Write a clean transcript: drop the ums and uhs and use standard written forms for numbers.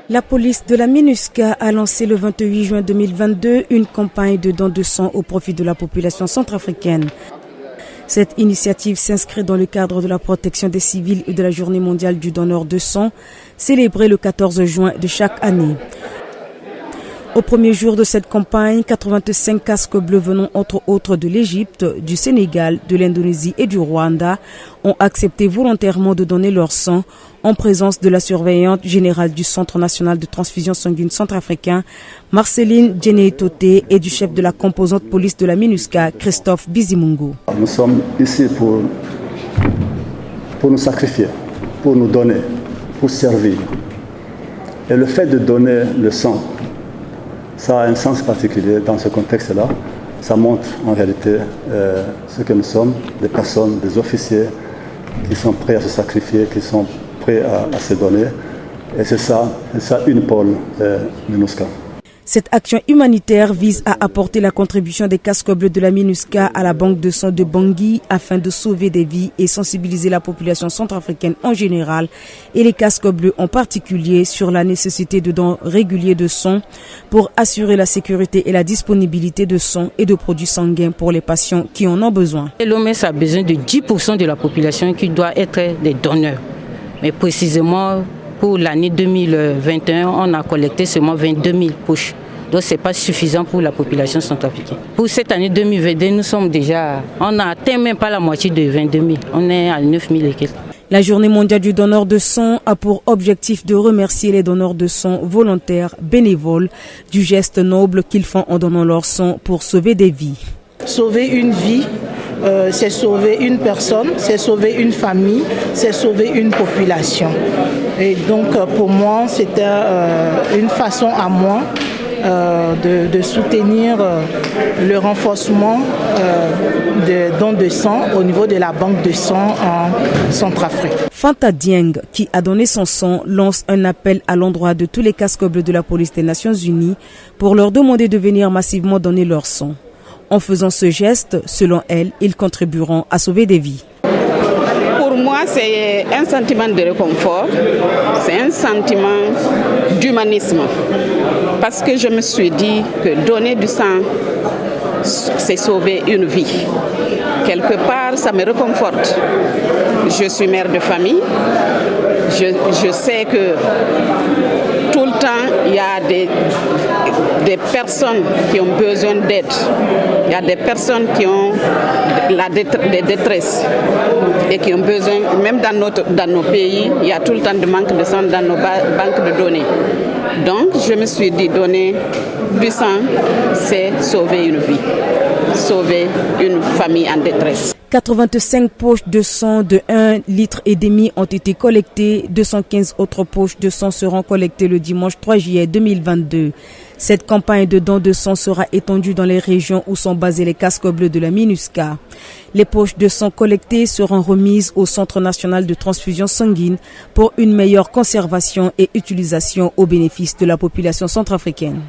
La police de la MINUSCA a lancé le 28 juin 2022 une campagne de dons de sang au profit de la population centrafricaine. Cette initiative s'inscrit dans le cadre de la protection des civils et de la Journée mondiale du donneur de sang, célébrée le 14 juin de chaque année. Au premier jour de cette campagne, 85 casques bleus venant entre autres de l'Égypte, du Sénégal, de l'Indonésie et du Rwanda ont accepté volontairement de donner leur sang en présence de la surveillante générale du Centre national de transfusion sanguine centrafricain, Marceline Djené-Toté, et du chef de la composante police de la MINUSCA, Christophe Bizimungu. Nous sommes ici pour nous sacrifier, pour nous donner, pour servir. Et le fait de donner le sang, ça a un sens particulier dans ce contexte-là. Ça montre en réalité ce que nous sommes, des personnes, des officiers qui sont prêts à se sacrifier, qui sont prêts à se donner. Et c'est ça une pôle MINUSCA. Cette action humanitaire vise à apporter la contribution des casques bleus de la MINUSCA à la banque de sang de Bangui afin de sauver des vies et sensibiliser la population centrafricaine en général et les casques bleus en particulier sur la nécessité de dons réguliers de sang pour assurer la sécurité et la disponibilité de sang et de produits sanguins pour les patients qui en ont besoin. L'OMS a besoin de 10% de la population qui doit être des donneurs. Mais précisément, pour l'année 2021, on a collecté seulement 22 000 poches. Donc ce n'est pas suffisant pour la population centrafricaine. Pour cette année 2022, on n'a atteint même pas la moitié de 22 000. On est à 9 000 et quelques. La Journée mondiale du donneur de sang a pour objectif de remercier les donneurs de sang volontaires, bénévoles, du geste noble qu'ils font en donnant leur sang pour sauver des vies. Sauver une vie, c'est sauver une personne, c'est sauver une famille, c'est sauver une population. Et donc pour moi, c'était une façon à moi de soutenir le renforcement des dons de sang au niveau de la banque de sang en Centrafrique. Fanta Dieng, qui a donné son sang, lance un appel à l'endroit de tous les casques bleus de la police des Nations Unies pour leur demander de venir massivement donner leur sang. En faisant ce geste, selon elle, ils contribueront à sauver des vies. Pour moi, c'est un sentiment de réconfort, c'est un sentiment d'humanisme. Parce que je me suis dit que donner du sang, c'est sauver une vie. Quelque part, ça me réconforte. Je suis mère de famille. Je sais que tout le temps, il y a des personnes qui ont besoin d'aide. Il y a des personnes qui ont des détresses et qui ont besoin, même dans nos pays, il y a tout le temps de manque de sang dans nos banques de données. Donc, je me suis dit, donner du sang, c'est sauver une vie, sauver une famille en détresse. 85 poches de sang de 1,5 litre ont été collectées. 215 autres poches de sang seront collectées le dimanche 3 juillet 2022. Cette campagne de dons de sang sera étendue dans les régions où sont basés les casques bleus de la MINUSCA. Les poches de sang collectées seront remises au Centre national de transfusion sanguine pour une meilleure conservation et utilisation au bénéfice de la population centrafricaine.